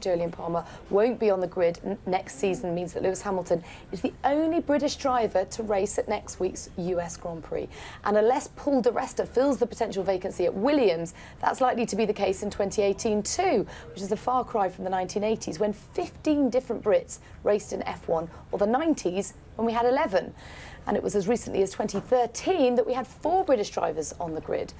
Jolyon Palmer won't be on the grid next season means that Lewis Hamilton is the only British driver to race at next week's US Grand Prix. And unless Paul di Resta fills the potential vacancy at Williams, that's likely to be the case in 2018 too, which is a far cry from the 1980s when 15 different Brits raced in F1, or the 90s when we had 11. And it was as recently as 2013 that we had 4 British drivers on the grid.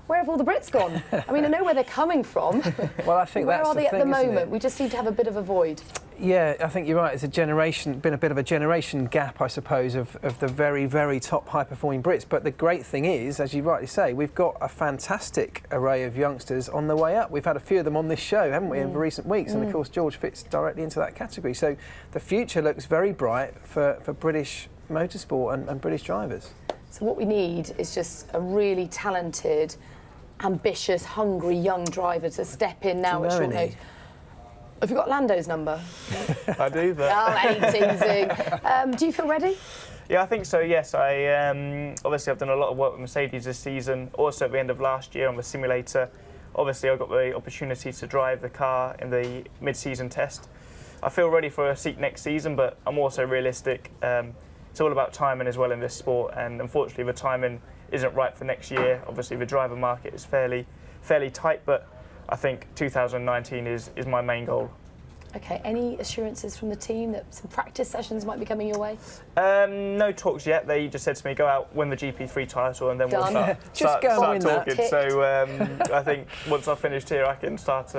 Where have all the Brits gone? I mean, I know where they're coming from. Well, I think where that's are the they thing, at the isn't moment? it? We just seem to have a bit of a void. Yeah, I think you're right. It's been a bit of a generation gap, I suppose, of the very, very top high-performing Brits. But the great thing is, as you rightly say, we've got a fantastic array of youngsters on the way up. We've had a few of them on this show, haven't we, in recent weeks? And of course, George fits directly into that category. So the future looks very bright for British motorsport and British drivers. So what we need is just a really talented, ambitious, hungry young driver to step in now at short notice. Have you got Lando's number? I do, but... Oh, ain't teasing. Do you feel ready? Yeah, I think so, yes. Obviously, I've done a lot of work with Mercedes this season, also at the end of last year on the simulator. Obviously, I got the opportunity to drive the car in the mid-season test. I feel ready for a seat next season, but I'm also realistic. It's all about timing as well in this sport, and unfortunately the timing isn't right for next year. Obviously the driver market is fairly tight, but I think 2019 is my main goal. Okay, any assurances from the team that some practice sessions might be coming your way? No talks yet. They just said to me, go out, win the GP3 title, and then we'll start win talking. that. So I think once I've finished here, I can start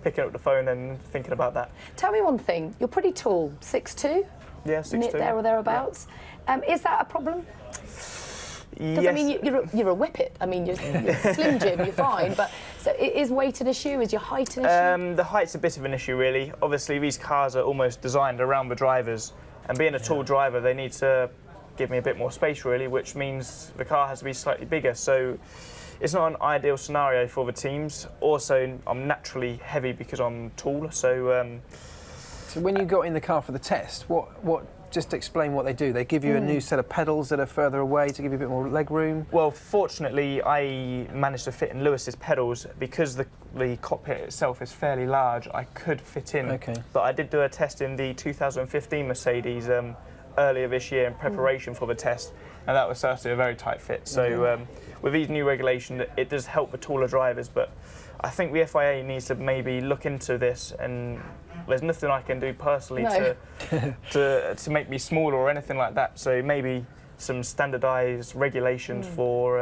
picking up the phone and thinking about that. Tell me one thing, you're pretty tall, 6'2"? Yeah, 6'2". There or thereabouts. Yeah. Is that a problem? Because yes. I mean, you're a whippet. I mean, you're Slim Jim, you're fine. But so is weight an issue? Is your height an issue? The height's a bit of an issue, really. Obviously, these cars are almost designed around the drivers, and being a tall driver, they need to give me a bit more space, really, which means the car has to be slightly bigger. So it's not an ideal scenario for the teams. Also, I'm naturally heavy because I'm tall. So when you got in the car for the test, what? Just explain what they do. They give you a new set of pedals that are further away to give you a bit more leg room. Well, fortunately, I managed to fit in Lewis's pedals because the cockpit itself is fairly large. I could fit in. Okay. But I did do a test in the 2015 Mercedes earlier this year in preparation for the test, and that was certainly a very tight fit. So with these new regulations, it does help the taller drivers, but I think the FIA needs to maybe look into this, and there's nothing I can do personally to make me smaller or anything like that. So maybe some standardised regulations for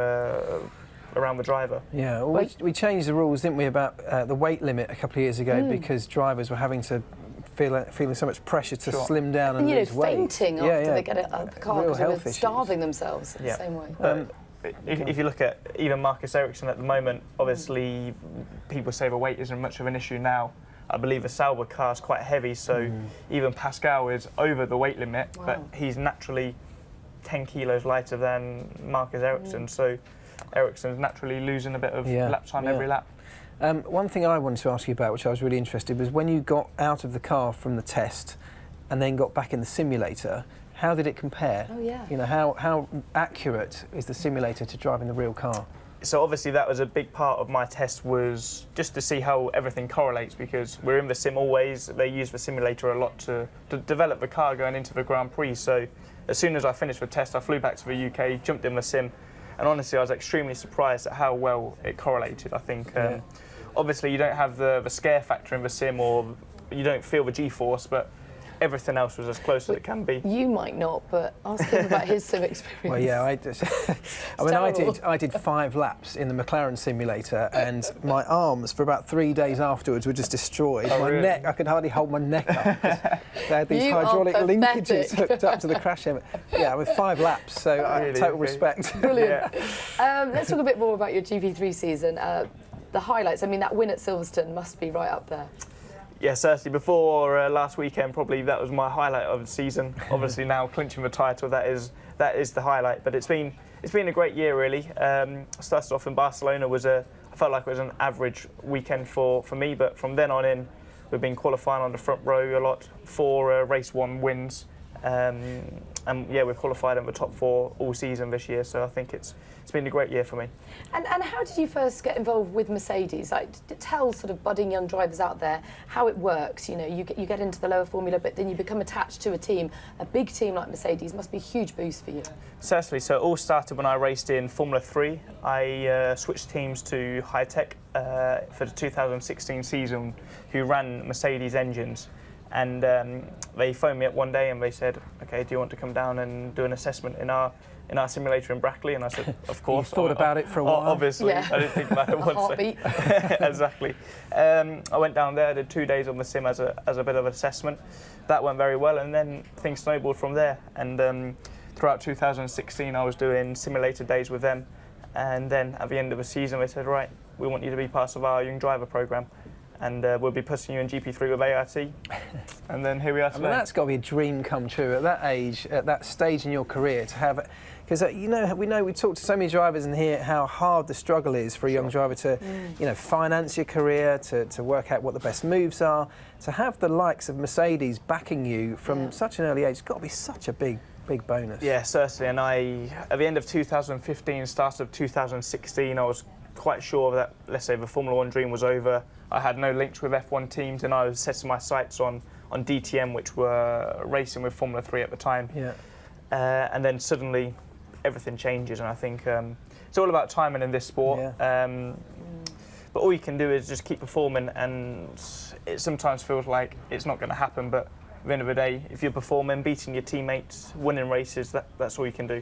around the driver. Yeah, well, we changed the rules, didn't we, about the weight limit a couple of years ago because drivers were having to feeling so much pressure to slim down and lose weight. Fainting after they get out of the car because they were starving themselves in the same way. If you look at even Marcus Ericsson at the moment, obviously people say the weight isn't much of an issue now. I believe the Sauber car is quite heavy, so even Pascal is over the weight limit, but he's naturally 10 kilos lighter than Marcus Ericsson, so Ericsson's naturally losing a bit of lap time every lap. One thing I wanted to ask you about, which I was really interested, was when you got out of the car from the test and then got back in the simulator, how did it compare? Oh, yeah. You know, how accurate is the simulator to driving the real car? So obviously that was a big part of my test, was just to see how everything correlates, because we're in the sim always. They use the simulator a lot to develop the car going into the Grand Prix. So as soon as I finished the test, I flew back to the UK, jumped in the sim, and honestly I was extremely surprised at how well it correlated. I think obviously you don't have the scare factor in the sim, or you don't feel the G-force, but everything else was as close as it can be. You might not, but ask him about his sim experience. Well, yeah, I did 5 laps in the McLaren simulator, and my arms for about 3 days afterwards were just destroyed. Oh, really? Neck, I could hardly hold my neck up. They had these hydraulic linkages hooked up to the crash helmet. Yeah, with 5 laps, so total respect. Brilliant. Let's talk a bit more about your GP3 season. The highlights, I mean, that win at Silverstone must be right up there. Yeah, certainly. Before last weekend, probably that was my highlight of the season. Obviously, now clinching the title, that is the highlight. But it's been a great year, really. Started off in Barcelona, I felt like it was an average weekend for me. But from then on in, we've been qualifying on the front row a lot. 4 race 1 wins, And yeah, we've qualified in the top 4 all season this year, so I think it's been a great year for me. And how did you first get involved with Mercedes? Like, tell sort of budding young drivers out there how it works. You know, you get into the lower formula, but then you become attached to a team. A big team like Mercedes must be a huge boost for you. Certainly. So it all started when I raced in Formula 3. I switched teams to High Tech for the 2016 season, who ran Mercedes engines. And they phoned me up one day and they said, "Okay, do you want to come down and do an assessment in our simulator in Brackley?" And I said, "Of course." You thought about it for a while. Obviously, Yeah. I didn't think about it once. Heartbeat. Exactly. I went down there, did 2 days on the sim as a bit of an assessment. That went very well, and then things snowballed from there. And throughout 2016, I was doing simulator days with them. And then at the end of the season, they said, "Right, we want you to be part of our young driver program. And we'll be putting you in GP3 with ART." And then here we are today. I mean, that's got to be a dream come true at that age, at that stage in your career, to have, because we talk to so many drivers and hear how hard the struggle is for a young driver to, finance your career, to work out what the best moves are, to have the likes of Mercedes backing you from such an early age. It's got to be such a big bonus. Yeah, certainly. And at the end of 2015, start of 2016, I was quite sure that, let's say, the Formula 1 dream was over. I had no links with F1 teams, and I was setting my sights on DTM, which were racing with Formula 3 at the time. Yeah. And then suddenly everything changes, and I think it's all about timing in this sport. Yeah. But all you can do is just keep performing, and it sometimes feels like it's not going to happen, but at the end of the day, if you're performing, beating your teammates, winning races, that's all you can do.